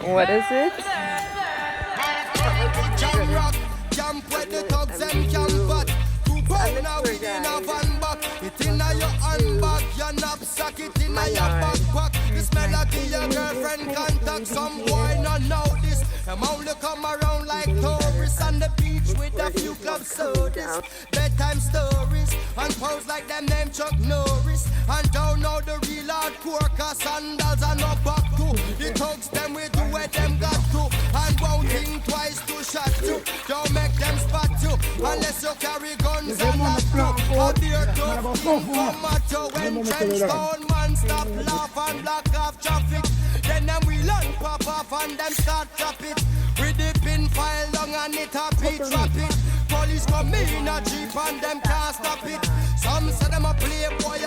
What is it? Camp where the thugs and camp at 2 pound now within a van back. It in a your handbag, your knapsack, it in a your backpack. This melody your girlfriend contact. Some boy not know this. Them only come around like tourists on the beach with a few club sodas, bedtime stories, and pose like them name Chuck Norris. And don't know the real hardcore, cause sandals are no back to. The thugs them we do where them got to. And won't think twice to shot you. Don't make them spot you unless you carry guns and not you. Out there to come at you when trench town man stop laugh and block off traffic. Then them we learn pop off and them start trap it. With the pin file long and it happy trap it. Police come in a jeep and them can't stop it. Some say them a playboy